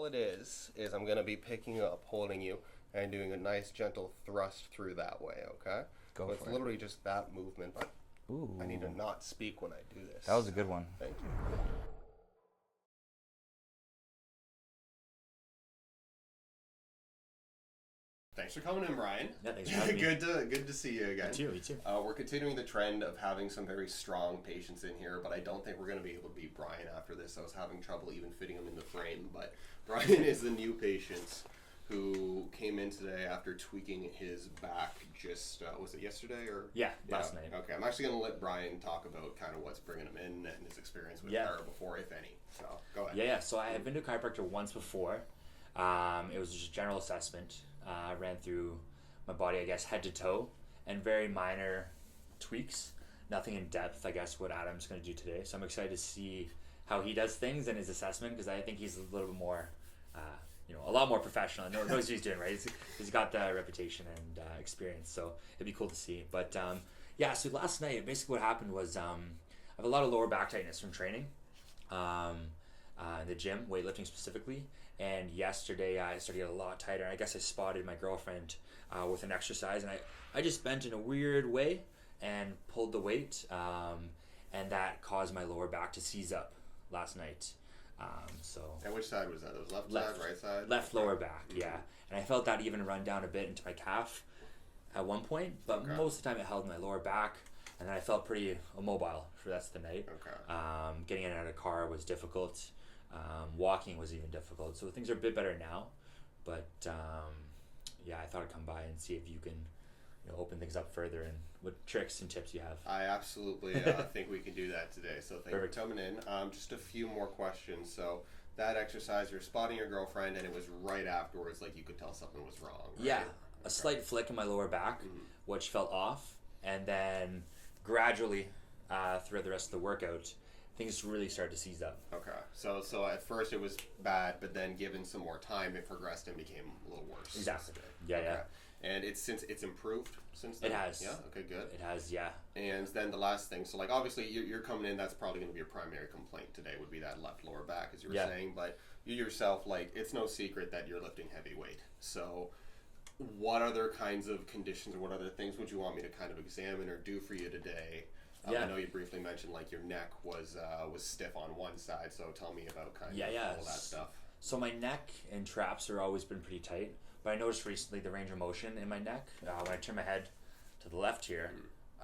it is I'm going to be picking you up, holding you, and doing a nice gentle thrust through that way, okay? Go so for it's it. literally just that movement, but Ooh. I need to not speak when I do this. That was a good one. Thank you. Thanks for coming in, Bryan. Yeah, thanks for having me. Good to see you again. You too. We're continuing the trend of having some very strong patients in here, but I don't think we're going to be able to beat Bryan after this. I was having trouble even fitting him in the frame, but Bryan is the new patient who came in today after tweaking his back just, was it yesterday or? Yeah, last night. Okay, I'm actually going to let Bryan talk about kind of what's bringing him in and his experience with chiro before, if any. So, go ahead. Yeah. So I have been to a chiropractor once before. It was just a general assessment. I ran through my body, I guess, head to toe, and very minor tweaks. Nothing in depth, I guess, what Adam's going to do today. So I'm excited to see how he does things and his assessment, because I think he's a little bit more, a lot more professional. Knows what he's doing, right? He's got the reputation and experience, so it'd be cool to see. But so last night, basically what happened was I have a lot of lower back tightness from training, in the gym, weightlifting specifically. And yesterday I started to get a lot tighter. I guess I spotted my girlfriend with an exercise, and I just bent in a weird way and pulled the weight, and that caused my lower back to seize up last night. And which side was that? It was left side, right side? Left lower back, yeah. And I felt that even run down a bit into my calf at one point, but most of the time it held my lower back, and then I felt pretty immobile for the rest of the night. Getting in and out of the car was difficult. Walking was even difficult, so things are a bit better now, but I thought I'd come by and see if you can open things up further and what tricks and tips you have. I absolutely think we can do that today, so thank you for coming in. Just a few more questions. So that exercise, you're spotting your girlfriend, and it was right afterwards, like you could tell something was wrong, right? A slight flick in my lower back, which felt off, and then gradually throughout the rest of the workout things really started to seize up. Okay. So at first it was bad, but then given some more time, it progressed and became a little worse. Exactly. Yeah. And it's improved since then? It has. Yeah? Okay, good. It has, yeah. And then the last thing, so like obviously you're coming in, that's probably going to be your primary complaint today would be that left lower back, as you were saying, but you yourself, like, it's no secret that you're lifting heavy weight. So what other kinds of conditions or what other things would you want me to kind of examine or do for you today? I know you briefly mentioned like your neck was stiff on one side, so tell me about kind of all that stuff. So my neck and traps are always been pretty tight, but I noticed recently the range of motion in my neck, when I turn my head to the left here,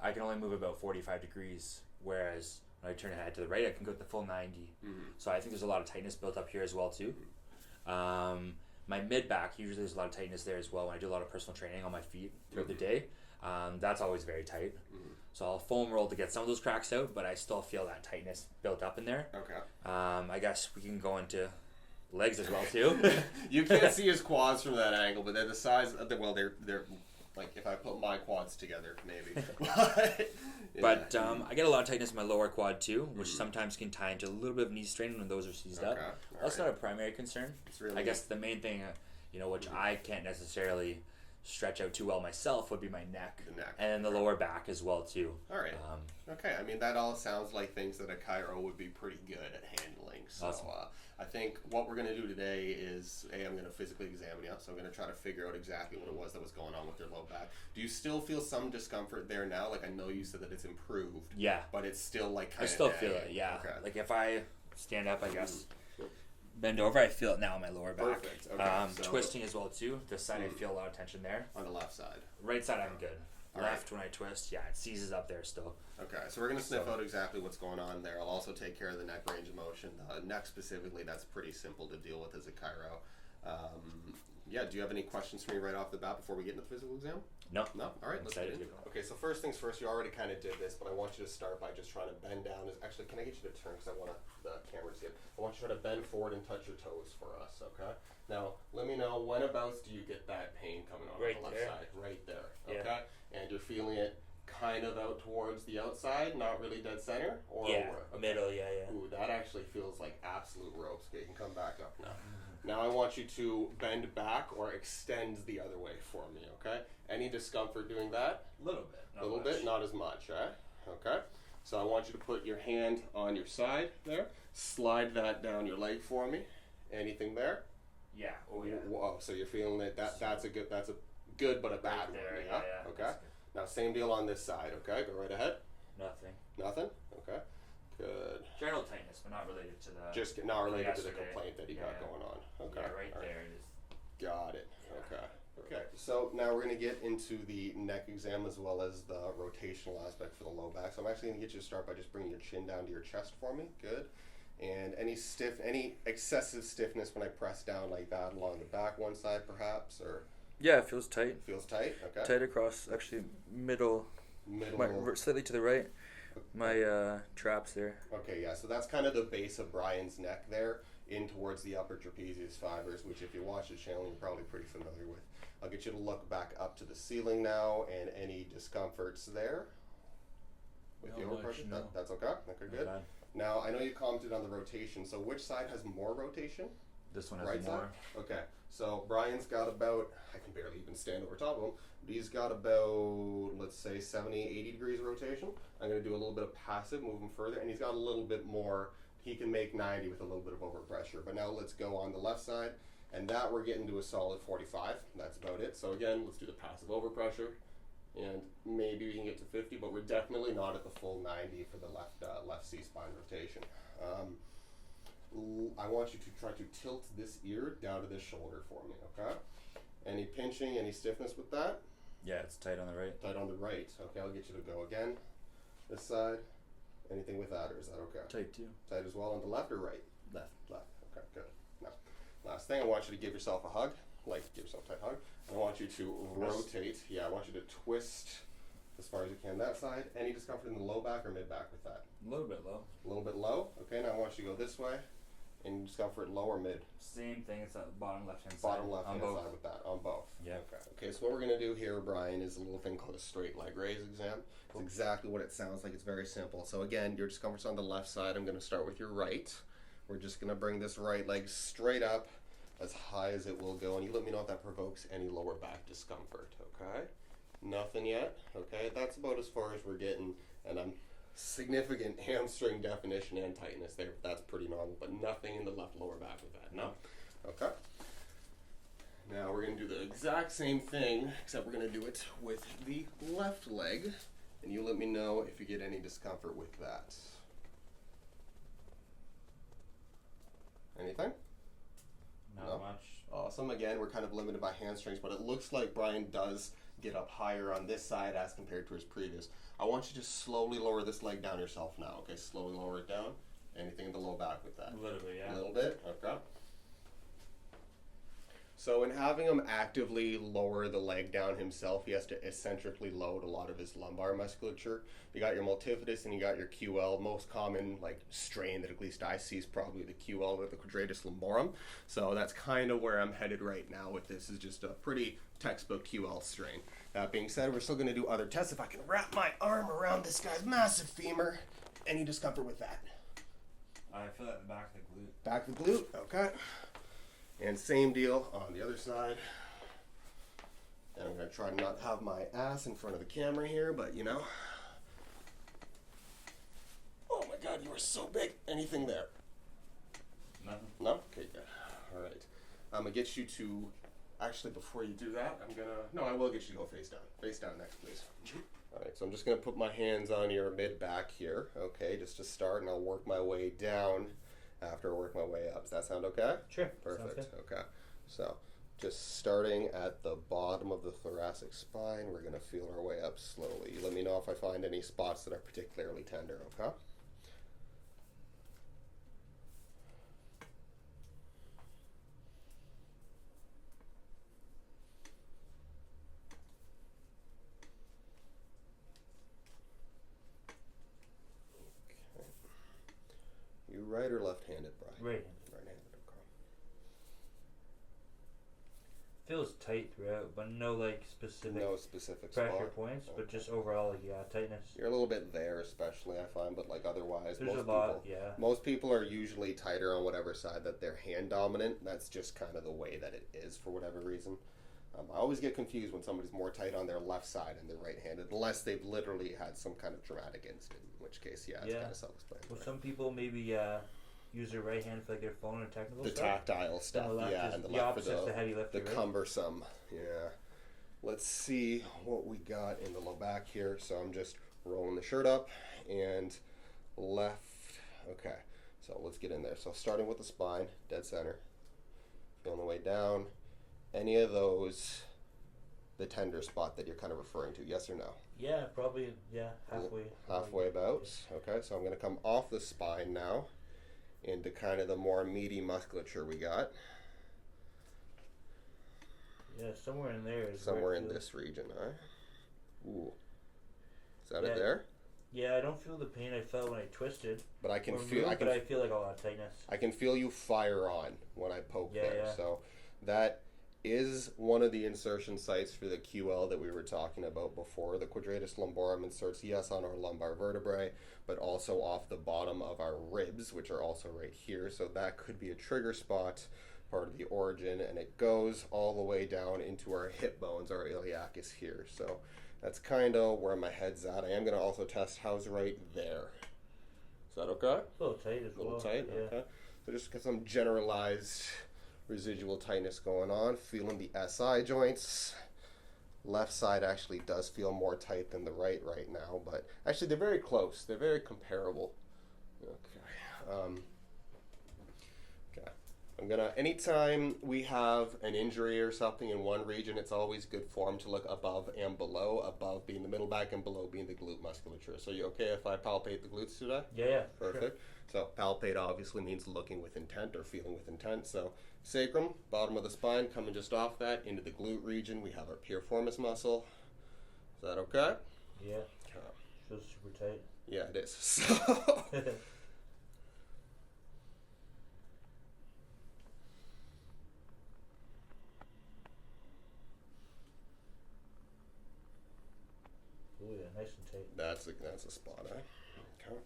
I can only move about 45 degrees, whereas when I turn my head to the right, I can go to the full 90. So I think there's a lot of tightness built up here as well too. My mid back, usually there's a lot of tightness there as well when I do a lot of personal training on my feet throughout the day. That's always very tight. So I'll foam roll to get some of those cracks out, but I still feel that tightness built up in there. Okay. I guess we can go into legs as well too. You can't see his quads from that angle, but they're the size of the, well, they're like if I put my quads together, maybe. But I get a lot of tightness in my lower quad too, which sometimes can tie into a little bit of knee strain when those are seized up. That's not a primary concern. Really, I guess the main thing, which I can't necessarily stretch out too well myself would be my neck, and then the lower back as well too. All right. Okay. I mean, that all sounds like things that a chiro would be pretty good at handling. So awesome. I think what we're going to do today is, I'm going to physically examine you. So I'm going to try to figure out exactly what it was that was going on with your low back. Do you still feel some discomfort there now? Like, I know you said that it's improved. Yeah. But it's still like kind of I still feel it, yeah. Okay. Like if I stand up, I guess, bend over, I feel it now in my lower back. Perfect. Okay. Twisting as well too. This side I feel a lot of tension there. On the left side. Right side I'm good. All left when I twist, it seizes up there still. Okay, so we're going to sniff out exactly what's going on there. I'll also take care of the neck range of motion. Neck specifically, that's pretty simple to deal with as a chiro. Do you have any questions for me right off the bat before we get into the physical exam? No. All right, let's get into it. Okay, so first things first, you already kind of did this, but I want you to start by just trying to bend down. Actually, can I get you to turn because I want the camera to see it. I want you to try to bend forward and touch your toes for us, okay? Now, let me know, whenabouts do you get that pain coming on the left side? Right there, okay? Yeah. And you're feeling it kind of out towards the outside, not really dead center? Or middle, Ooh, that actually feels like absolute ropes. Okay, you can come back up now. Now I want you to bend back or extend the other way for me, okay? Any discomfort doing that? A little bit. A little bit, not as much, okay? So I want you to put your hand on your side there. Slide that down your leg for me. Anything there? Yeah. Oh yeah. Whoa. So you're feeling it. That's a good but a bad one. there, Yeah. yeah. Okay. Now same deal on this side. Okay. Go right ahead. Nothing. Nothing. Okay. Good. General tightness, but not related to the. Just not related to the yesterday. complaint that you got going on. Okay. Yeah, right All there it is. Got it. Okay. Okay. So now we're going to get into the neck exam as well as the rotational aspect for the low back. So I'm actually going to get you to start by just bringing your chin down to your chest for me. Good. And any excessive stiffness when I press down like that along the back one side perhaps, or? Yeah, it feels tight. Feels tight. Okay. Tight across, actually middle. Slightly to the right. My traps there. Okay, yeah. So that's kind of the base of Bryan's neck there, in towards the upper trapezius fibers, which if you watch the channel, you're probably pretty familiar with. I'll get you to look back up to the ceiling now, and any discomforts there with the overpressure. No. That's okay. Okay, good. Okay. Now I know you commented on the rotation. So which side has more rotation? This one has Right more. side. Okay. So Bryan's got about, I can barely even stand over top of him, but he's got about, let's say 70, 80 degrees of rotation. I'm going to do a little bit of passive, move him further, and he's got a little bit more. He can make 90 with a little bit of overpressure. But now let's go on the left side, and that we're getting to a solid 45. That's about it. So again, let's do the passive overpressure, and maybe we can get to 50, but we're definitely not at the full 90 for the left C-spine rotation. I want you to try to tilt this ear down to this shoulder for me, okay? Any pinching, any stiffness with that? Yeah, it's tight on the right. Tight on the right. Okay, I'll get you to go again. This side. Anything with that, or is that okay? Tight too. Tight as well on the left or right? Left. Left. Okay, good. Now, last thing, I want you to give yourself a hug. Like, give yourself a tight hug. I want you to rotate. Yeah, I want you to twist as far as you can that side. Any discomfort in the low back or mid back with that? A little bit low. A little bit low. Okay, now I want you to go this way. Any discomfort low or mid? Same thing. It's the bottom left hand side. Bottom left hand side with that on both. Yeah. Okay. Okay. So what we're gonna do here, Bryan, is a little thing called a straight leg raise exam. It's exactly what it sounds like. It's very simple. So again, your discomfort's on the left side. I'm gonna start with your right. We're just gonna bring this right leg straight up, as high as it will go, and you let me know if that provokes any lower back discomfort. Okay. Nothing yet. Okay. That's about as far as we're getting, and I'm significant hamstring definition and tightness there. That's pretty normal, but nothing in the left lower back with that. No. Okay. Now we're going to do the exact same thing, except we're going to do it with the left leg, and you let me know if you get any discomfort with that. Anything? Not much. Awesome. Again, we're kind of limited by hamstrings, but it looks like Bryan does get up higher on this side as compared to his previous. I want you to slowly lower this leg down yourself now. Okay, slowly lower it down. Anything in the low back with that? A little bit, yeah. A little bit. Okay. So in having him actively lower the leg down himself, he has to eccentrically load a lot of his lumbar musculature. You got your multifidus and you got your QL. Most common strain that at least I see is probably the QL or the quadratus lumborum. So that's kind of where I'm headed right now with this, is just a pretty textbook QL strain. That being said, we're still going to do other tests. If I can wrap my arm around this guy's massive femur, any discomfort with that? I feel that in the back of the glute. Back of the glute, okay. And same deal on the other side. And I'm going to try to not have my ass in front of the camera here, but you know. Oh my God, you are so big. Anything there? Nothing. No? Okay, good. All right. I'm going to get you to, actually before you do that, I will get you to go face down. Face down next, please. All right, so I'm just going to put my hands on your mid-back here, okay, just to start, and I'll work my way down after I work my way up. Does that sound okay? Sure. Perfect. Okay. So just starting at the bottom of the thoracic spine, we're going to feel our way up slowly. You let me know if I find any spots that are particularly tender, okay? You right or left-handed, Bryan? Right. Right-handed, okay. Feels tight throughout, but no specific No specific pressure spot. points, but Okay. just overall tightness. You're a little bit there, especially I find, but otherwise, There's most a lot, people, yeah. most people are usually tighter on whatever side that they're hand dominant. That's just kind of the way that it is for whatever reason. I always get confused when somebody's more tight on their left side and they're right-handed, unless they've literally had some kind of traumatic incident, in which case, it's kind of self-explanatory. Well, some people maybe use their right hand for like their phone and technical the stuff. tactile stuff, and the left for the heavy lifting, the cumbersome. Yeah. Let's see what we got in the low back here. So I'm just rolling the shirt up and left. Okay, so let's get in there. So starting with the spine, dead center, feeling the way down. Any of those, the tender spot that you're kind of referring to, yes or no? Yeah, probably, yeah, halfway. Halfway about. Okay, so I'm going to come off the spine now into kind of the more meaty musculature we got. Yeah, somewhere in there. Somewhere in this region, huh? Ooh. Is that it there? Yeah, I don't feel the pain I felt when I twisted. But I can feel. I feel like a lot of tightness. I can feel you fire on when I poke there. Yeah. So that is one of the insertion sites for the QL that we were talking about before. The quadratus lumborum inserts, yes, on our lumbar vertebrae, but also off the bottom of our ribs, which are also right here. So that could be a trigger spot, part of the origin, and it goes all the way down into our hip bones, our iliacus here. So that's kind of where my head's at. I am going to also test how's right there. Is that okay? A little tight as well. A little tight? Yeah. Okay. So just get some generalized residual tightness going on. Feeling the SI joints. Left side actually does feel more tight than the right now, but actually they're very close. They're very comparable. Okay. Okay. I'm gonna, anytime we have an injury or something in one region, it's always good form to look above and below, above being the middle back and below being the glute musculature. So you okay if I palpate the glutes today? Yeah. Perfect. Sure. So palpate obviously means looking with intent or feeling with intent. So sacrum, bottom of the spine, coming just off that into the glute region, we have our piriformis muscle. Is that okay? Yeah. Feels super tight. Yeah, it is. So oh yeah, nice and tight. That's a spot, eh? Okay.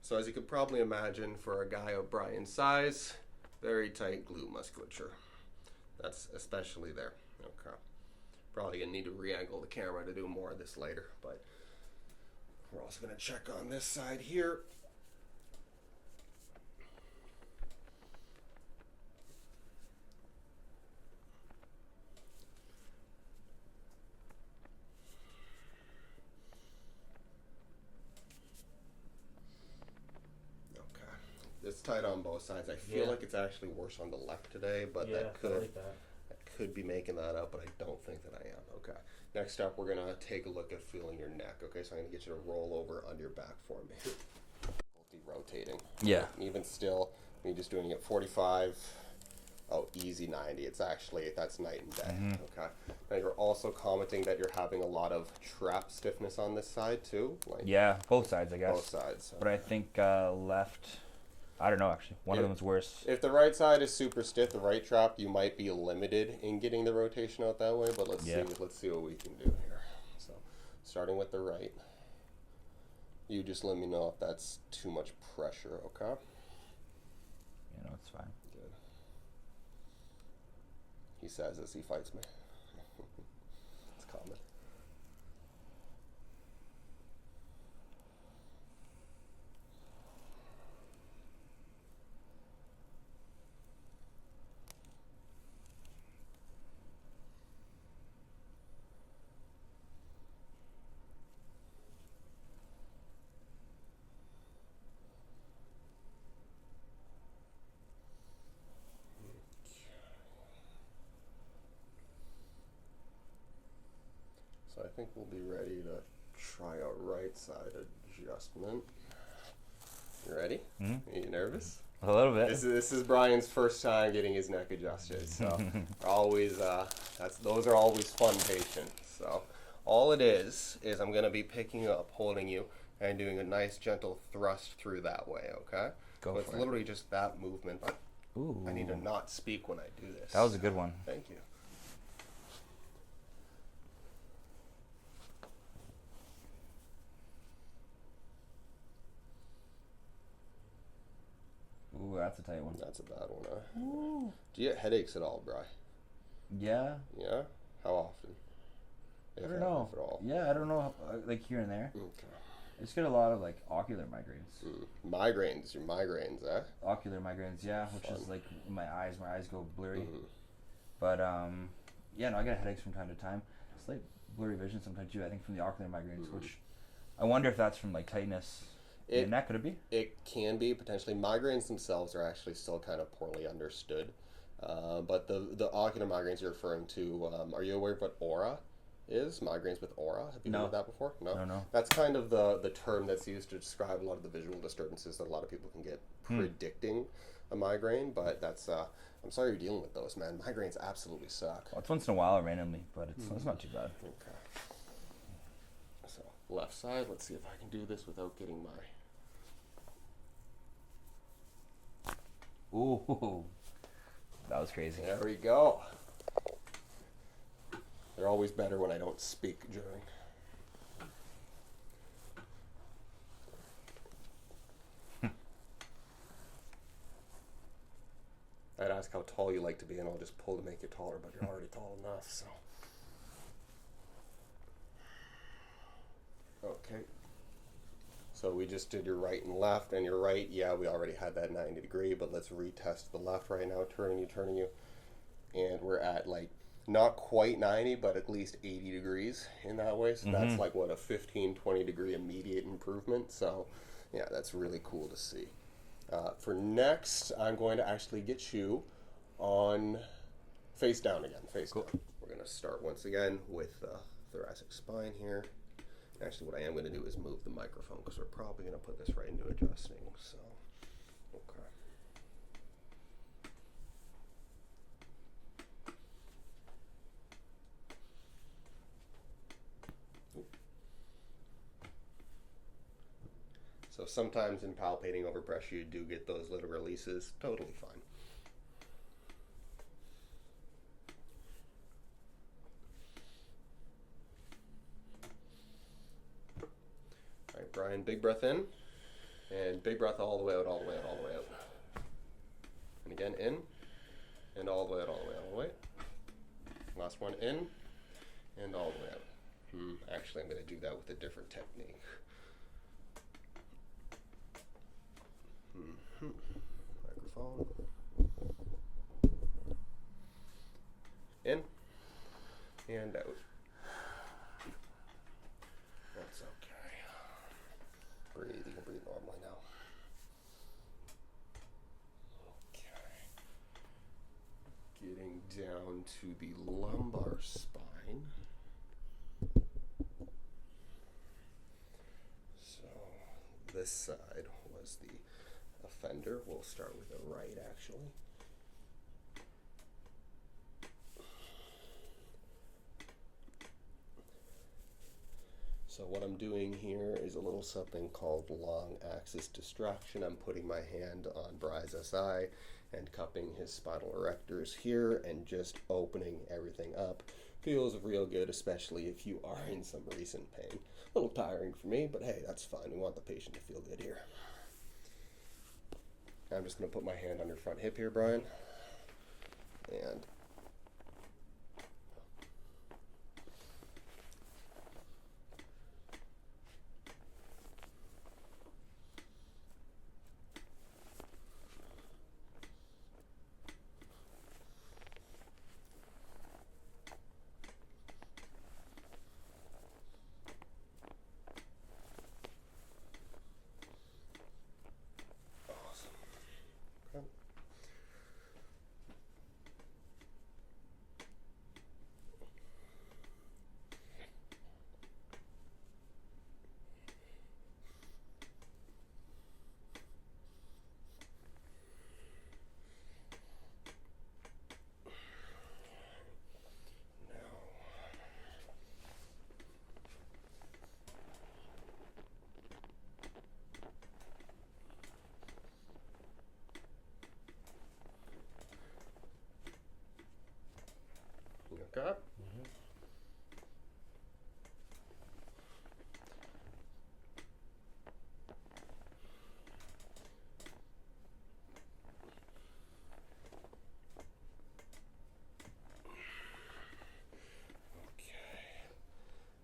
So as you could probably imagine, for a guy of Bryan's size, very tight glute musculature. That's especially there. Okay. Probably gonna need to re-angle the camera to do more of this later, but we're also gonna check on this side here. It's tight on both sides. I feel like it's actually worse on the left today, but that could be making that up, but I don't think that I am. Okay. Next up, we're gonna take a look at feeling your neck. Okay, so I'm gonna get you to roll over on your back for me. Difficulty rotating. Yeah. Even still, me just doing it 45. Oh, easy 90. It's actually, that's night and day. Mm-hmm. Okay. Now you're also commenting that you're having a lot of trap stiffness on this side too. Like, yeah, both sides, I guess. Both sides. But I think left. I don't know, actually. One of them is worse. If the right side is super stiff, the right trap, you might be limited in getting the rotation out that way, but let's see what we can do here. So, starting with the right. You just let me know if that's too much pressure, okay? You know, it's fine. Good. He says as he fights me. It's common. So I think we'll be ready to try a right side adjustment. You ready? Mm-hmm. Are you nervous? A little bit. This is Bryan's first time getting his neck adjusted, so always those are always fun patients. So all it is I'm going to be picking you up, holding you, and doing a nice gentle thrust through that way. Okay? So it's literally just that movement. Ooh. I need to not speak when I do this. That was a good one. Thank you. Ooh, that's a tight one. That's a bad one, huh? Ooh. Do you get headaches at all, Bri? Yeah. Yeah? How often? I don't know. If at all? Yeah, I don't know. Like here and there. Okay. I just get a lot of like ocular migraines. Migraines, your migraines, eh? Ocular migraines, yeah, which Fun. is like my eyes go blurry. Mm-hmm. But yeah, no, I get headaches from time to time. It's like blurry vision sometimes too. I think from the ocular migraines, which I wonder if that's from like tightness in the neck. Could it be? It can be potentially. Migraines themselves are actually still kind of poorly understood. But the ocular migraines you're referring to, are you aware of what aura is? Migraines with aura? Have you heard of that before? No. That's kind of the term that's used to describe a lot of the visual disturbances that a lot of people can get predicting a migraine. But that's, I'm sorry you're dealing with those, man. Migraines absolutely suck. Well, it's once in a while randomly, but it's not too bad. Okay. So, left side. Let's see if I can do this without getting my... Ooh, that was crazy. There we go. They're always better when I don't speak during. I'd ask how tall you like to be, and I'll just pull to make you taller, but you're already tall enough, so. Okay. So we just did your right and left, and your right, yeah, we already had that 90 degree, but let's retest the left right now, turning you. And we're at like, not quite 90, but at least 80 degrees in that way. So that's like, what, a 15, 20 degree immediate improvement. So yeah, that's really cool to see. For next, I'm going to actually get you on face down again, face down. We're going to start once again with thoracic spine here. Actually, what I am going to do is move the microphone because we're probably going to put this right into adjusting. So, okay. So sometimes in palpating over pressure, you do get those little releases. Totally fine. All right, Bryan, big breath in, and big breath all the way out, all the way out, all the way out. And again, in, and all the way out, all the way out, all the way. Last one, in, and all the way out. Actually, I'm going to do that with a different technique. Microphone. In, and out. That's okay. Breathe. You can breathe normally now. Okay. Getting down to the lumbar spine. So this side was the offender. We'll start with the right, actually. So what I'm doing here is a little something called long axis distraction. I'm putting my hand on Bryan's SI and cupping his spinal erectors here and just opening everything up. Feels real good, especially if you are in some recent pain. A little tiring for me, but hey, that's fine. We want the patient to feel good here. I'm just going to put my hand on your front hip here, Bryan. And okay.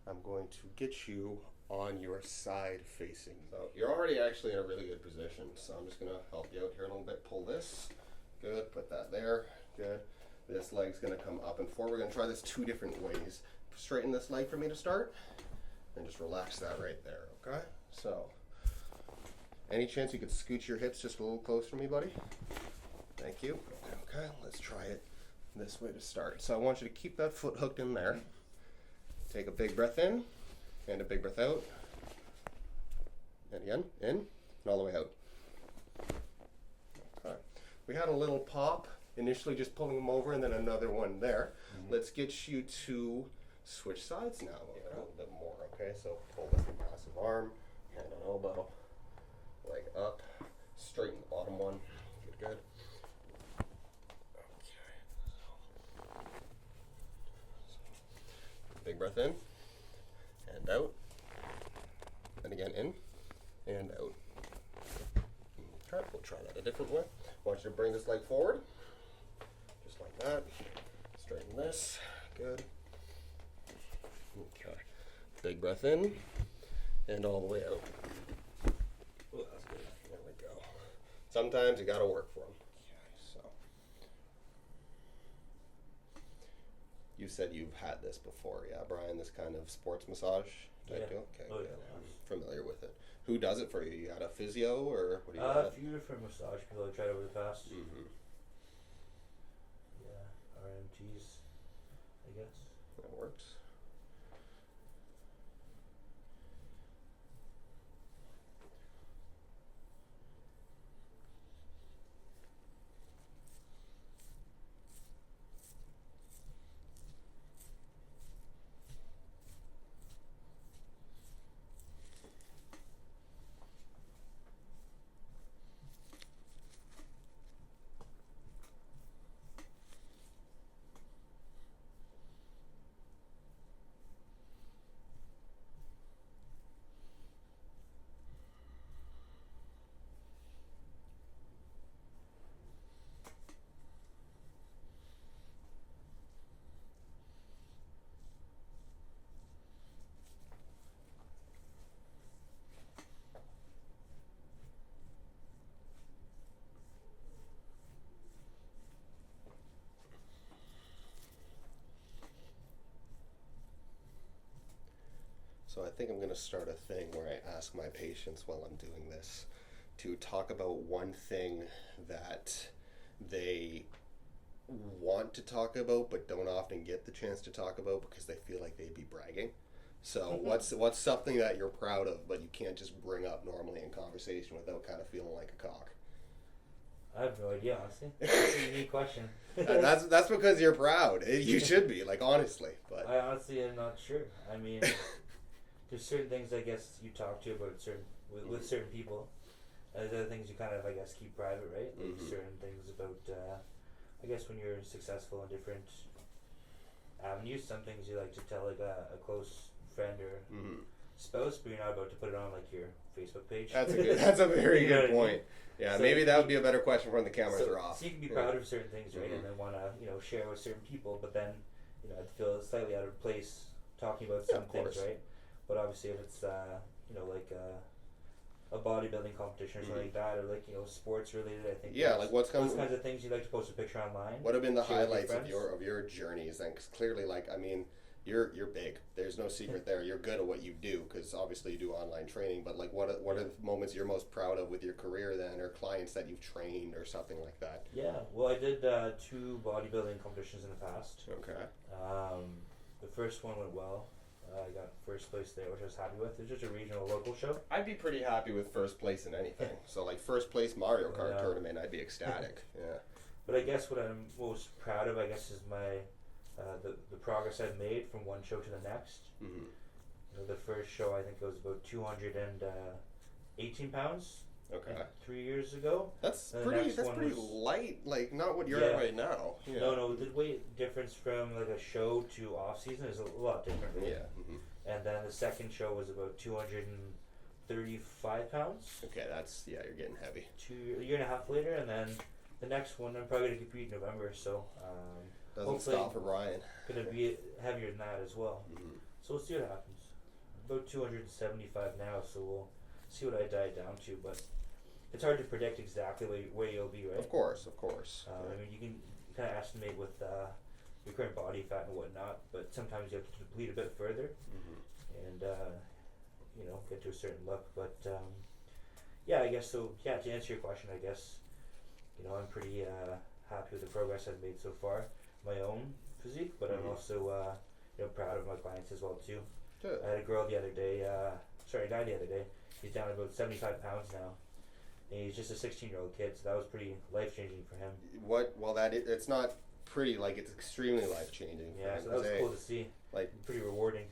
I'm going to get you on your side facing. So you're already actually in a really good position. So I'm just going to help you out here a little bit. Pull this. Good. Put that there. Good. This leg's going to come up and forward. We're going to try this 2 different ways. Straighten this leg for me to start. And just relax that right there. Okay? So, any chance you could scoot your hips just a little closer to me, buddy? Thank you. Okay, let's try it this way to start. So I want you to keep that foot hooked in there. Take a big breath in, and a big breath out. And again, in, and all the way out. Okay. We had a little pop, initially just pulling them over, and then another one there. Let's get you to switch sides now a little bit more, okay? So pull the passive arm, hand on elbow, leg up, straighten the bottom one. Good, good. Big breath in, and out, and again in, and out. Okay, we'll try that a different way. I want you to bring this leg forward, just like that. Straighten this, good. Okay, big breath in, and all the way out. Ooh, that's good. There we go. Sometimes you gotta work for them. Okay, so. You said you've had this before, yeah, Brian? This kind of sports massage type deal? Okay, good. I'm familiar with it. Who does it for you? You got a physio, or what do you a few different massage people I've tried over the past. Yeah, RMTs, I guess. That works. So I think I'm going to start a thing where I ask my patients while I'm doing this to talk about one thing that they want to talk about but don't often get the chance to talk about because they feel like they'd be bragging. So what's something that you're proud of but you can't just bring up normally in conversation without kind of feeling like a cock? I have no idea, honestly. That's a unique question. That's because you're proud. You should be, like, honestly. But I honestly am not sure. I mean, there's certain things I guess you talk to about with certain people. There's other things you kind of, I guess, keep private, right? Like certain things about, I guess, when you're successful in different avenues, some things you like to tell like a close friend or spouse, but you're not about to put it on like your Facebook page. That's a very good point. Yeah, so maybe that would be a better question when the cameras are off. So you can be proud of certain things, right? And then want to, share with certain people, but then, I'd feel slightly out of place talking about some things, right? But obviously if it's, like a bodybuilding competition or something like that, or like, sports related, I think. Yeah, like those kinds of things you like to post a picture online. What have been the highlights of your journeys then? Because clearly, like, I mean, you're big. There's no secret there. You're good at what you do because obviously you do online training. But like, what are the moments you're most proud of with your career then, or clients that you've trained or something like that? Yeah, well, I did 2 bodybuilding competitions in the past. Okay. The first one went well. I got first place there, which I was happy with. It was just a regional local show. I'd be pretty happy with first place in anything. So like first place Mario Kart tournament, I'd be ecstatic. Yeah. But I guess what I'm most proud of, is my the progress I've made from one show to the next. The first show, I think it was about 218 pounds. Okay. 3 years ago. That's pretty light. Like not what you're at right now. Yeah. No. The weight difference from like a show to off season is a lot different. Right? Yeah. And then the second show was about 235 pounds. Okay, you're getting heavy. A year and a half later, and then the next one I'm probably gonna compete in November. So doesn't stop for Bryan. Gonna be heavier than that as well. So we'll see what happens. about 275 now, so we'll see what I diet down to. But it's hard to predict exactly where you'll be, right? Of course. I mean, you can kind of estimate with your current body fat and whatnot, but sometimes you have to deplete a bit further, and get to a certain look. But yeah, I guess so. Yeah, to answer your question, I guess I'm pretty happy with the progress I've made so far. My own physique, but I'm also proud of my clients as well too. Good. I had a girl the other day. A guy the other day. He's down about 75 pounds now. And he's just a 16-year-old kid, so that was pretty life-changing for him. Well, it's not pretty, like, it's extremely life-changing. Yeah, so that was cool to see. Like, pretty rewarding.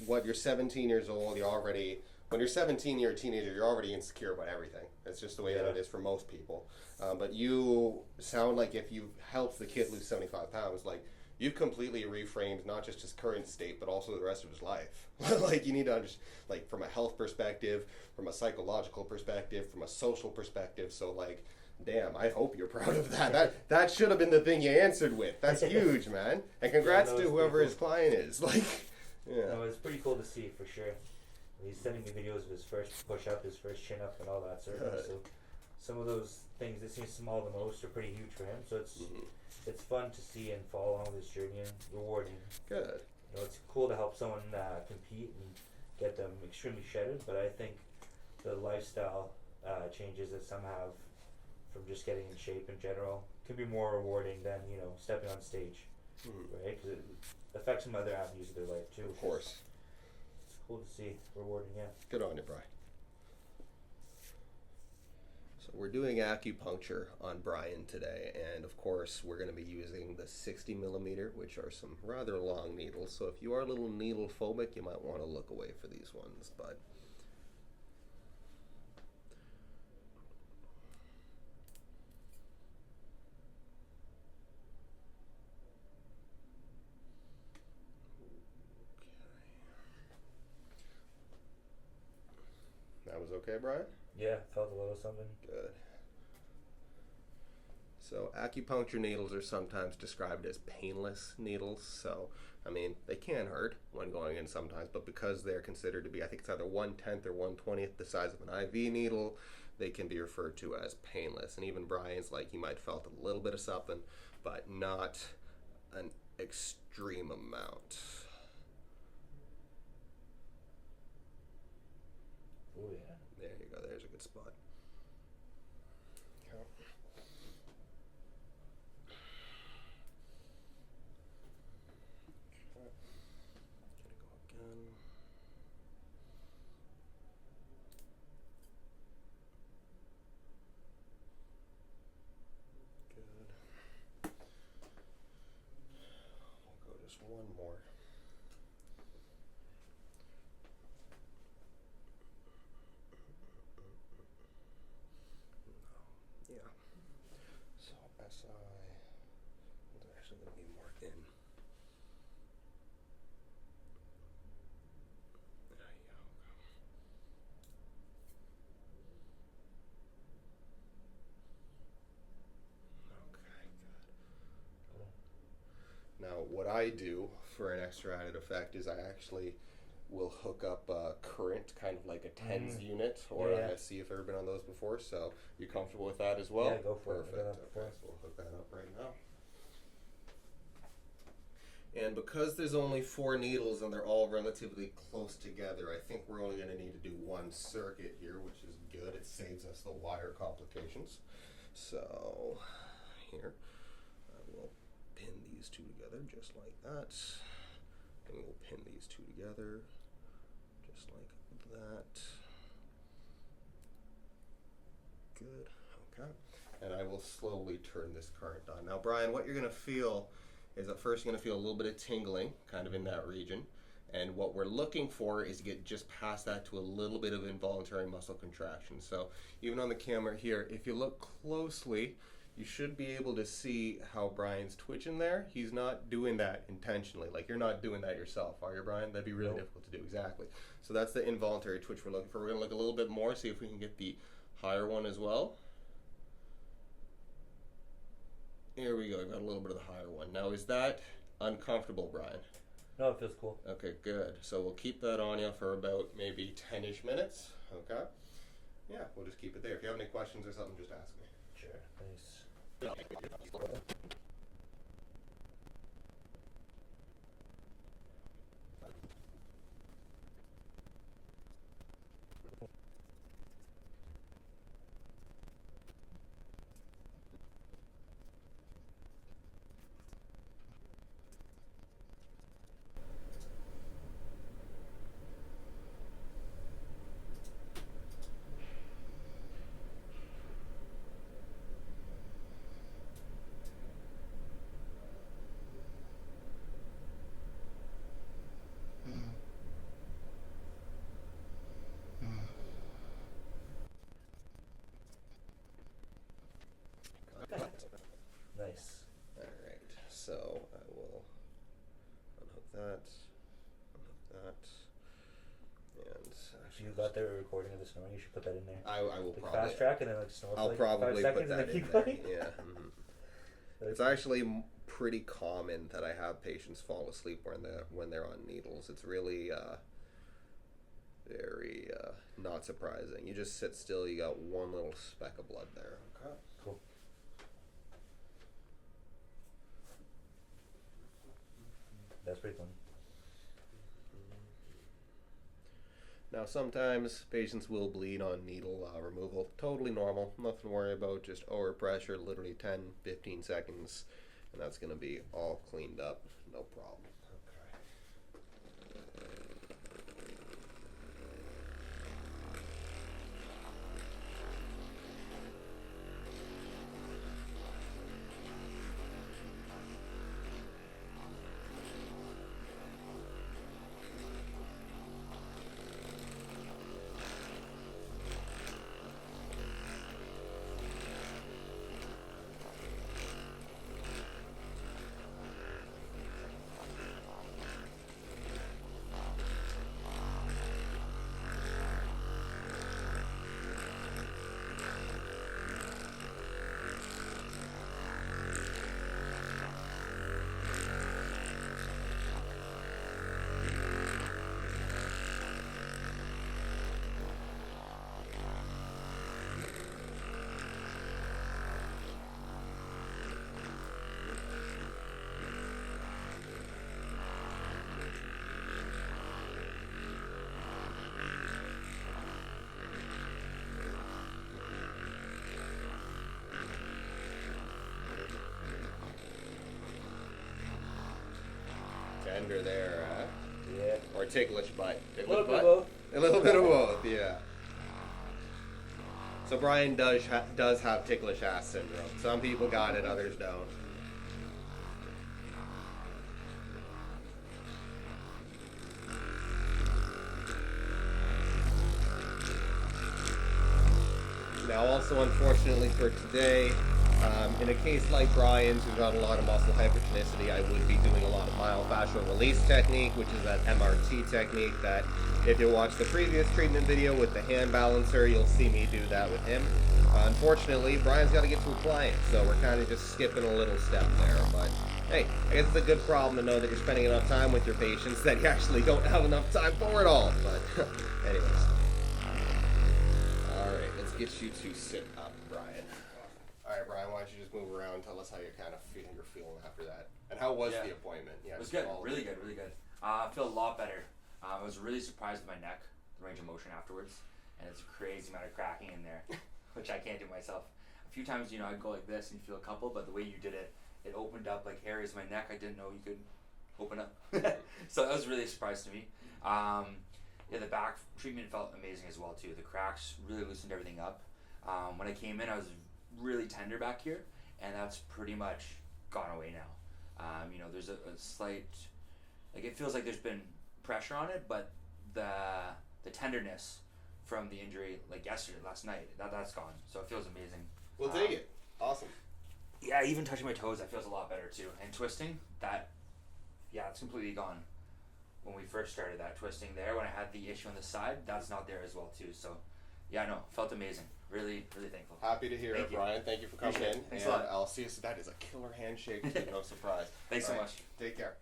You're 17 years old, when you're 17, you're a teenager, you're already insecure about everything. That's just the way that it is for most people. But you sound like if you helped the kid lose 75 pounds, like, you've completely reframed not just his current state, but also the rest of his life. Like, you need to understand, like, from a health perspective, from a psychological perspective, from a social perspective. So, like, damn, I hope you're proud of that. That should have been the thing you answered with. That's huge, man. And congrats to whoever his client is. Like, yeah. No, it's pretty cool to see, for sure. He's sending me videos of his first push-up, his first chin-up, and all that sort of thing. So some of those things that seem small the most are pretty huge for him. So it's fun to see and follow along with his journey and rewarding. Good. It's cool to help someone compete and get them extremely shredded, but I think the lifestyle changes that some have from just getting in shape in general can be more rewarding than stepping on stage, right? Because it affects some other avenues of their life too. Of course. It's cool to see, rewarding, yeah. Good on you, Bryan. So we're doing acupuncture on Bryan today, and of course we're going to be using the 60 millimeter, which are some rather long needles. So if you are a little needle phobic, you might want to look away for these ones. But that was okay, Bryan? Yeah, felt a little something. Good. So acupuncture needles are sometimes described as painless needles. So, I mean, they can hurt when going in sometimes, but because they're considered to be, I think it's either 1/10 or 1/20th the size of an IV needle, they can be referred to as painless. And even Bryan's like, he might have felt a little bit of something, but not an extreme amount. Oh yeah. There you go. There's a good spot. Okay. Gonna go again. Good. We'll go just one more. Yeah. So SI is actually going to be more in. There you go. Okay, good. Now, what I do for an extra added effect is I actually will hook up a current, kind of like a TENS unit, or Yeah. ISC if you've ever been on those before. So you comfortable with that as well? Yeah, go for it. I've done that Perfect. before. Okay, so we'll hook that up right now. And because there's only 4 needles and they're all relatively close together, I think we're only going to need to do one circuit here, which is good. It saves us the wire complications. So here, I will pin these two together just like that. And we'll pin these two together just like that. Good. Okay. And I will slowly turn this current on. Now, Bryan, what you're going to feel is at first you're going to feel a little bit of tingling kind of in that region. And what we're looking for is to get just past that to a little bit of involuntary muscle contraction. So even on the camera here, if you look closely, you should be able to see how Bryan's twitching there. He's not doing that intentionally. Like, you're not doing that yourself, are you, Bryan? That'd be really difficult to do. Exactly. So that's the involuntary twitch we're looking for. We're going to look a little bit more, see if we can get the higher one as well. Here we go. We've got a little bit of the higher one. Now, is that uncomfortable, Bryan? No, it feels cool. Okay, good. So we'll keep that on you for about maybe 10-ish minutes. Okay. Yeah, we'll just keep it there. If you have any questions or something, just ask me. Sure. Thanks. Nice. Alright, so I will unhook that, and So you got the recording of the snoring. You should put that in there. I will Like probably fast track and then like snore I'll for like probably 5 put seconds and that then in keep there. going. Yeah. It's actually pretty common that I have patients fall asleep when they're on needles. It's really very not surprising. You just sit still. You got one little speck of blood there. Okay. Cool. That's pretty fun. Now, sometimes patients will bleed on needle removal. Totally normal. Nothing to worry about. Just overpressure, literally 10, 15 seconds, and that's going to be all cleaned up. No problem. Tender there, huh? Yeah. Or ticklish butt. A little bit of both. A little bit of both, yeah. So Bryan does have ticklish ass syndrome. Some people got it, others don't. Now, also, unfortunately for today, in a case like Bryan's, who's got a lot of muscle hypertonicity, I would be doing a lot of myofascial release technique, which is that MRT technique that if you watch the previous treatment video with the hand balancer, you'll see me do that with him. Unfortunately, Bryan's got to get to a client, so we're kind of just skipping a little step there. But hey, I guess it's a good problem to know that you're spending enough time with your patients that you actually don't have enough time for it all. But anyways. Alright, let's get you to sit up, Bryan. Alright, Bryan, why don't you just move around and tell us how you're feeling after that. And how was the appointment? Yeah, it was good. Really good. I feel a lot better. I was really surprised with my neck, the range of motion afterwards. And it's a crazy amount of cracking in there, which I can't do myself. A few times, I'd go like this and you feel a couple, but the way you did it, it opened up like areas of my neck I didn't know you could open up. So that was really a surprise to me. The back treatment felt amazing as well too. The cracks really loosened everything up. When I came in, I was really tender back here, and that's pretty much gone away now. There's a slight, it feels like there's been pressure on it, but the tenderness from the injury, last night, that's gone. So it feels amazing. We'll take it. Awesome. Yeah, even touching my toes, that feels a lot better too. And twisting, it's completely gone. When we first started that twisting there, when I had the issue on the side, that's not there as well too. So, felt amazing. Really, really thankful. Happy to hear it, Bryan. Thank you for coming in. Thanks a lot. I'll see you. That is a killer handshake too. No surprise. Thanks so much. Take care.